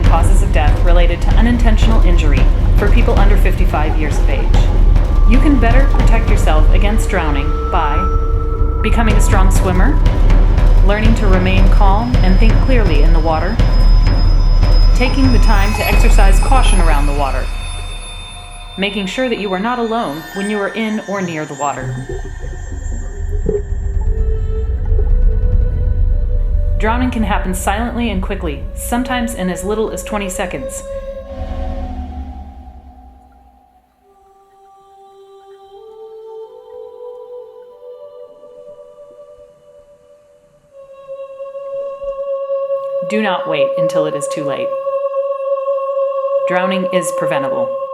causes of death related to unintentional injury for people under 55 years of age. You can better protect yourself against drowning by becoming a strong swimmer, learning to remain calm and think clearly in the water, taking the time to exercise caution around the water, making sure that you are not alone when you are in or near the water. Drowning can happen silently and quickly, sometimes in as little as 20 seconds. Do not wait until it is too late. Drowning is preventable.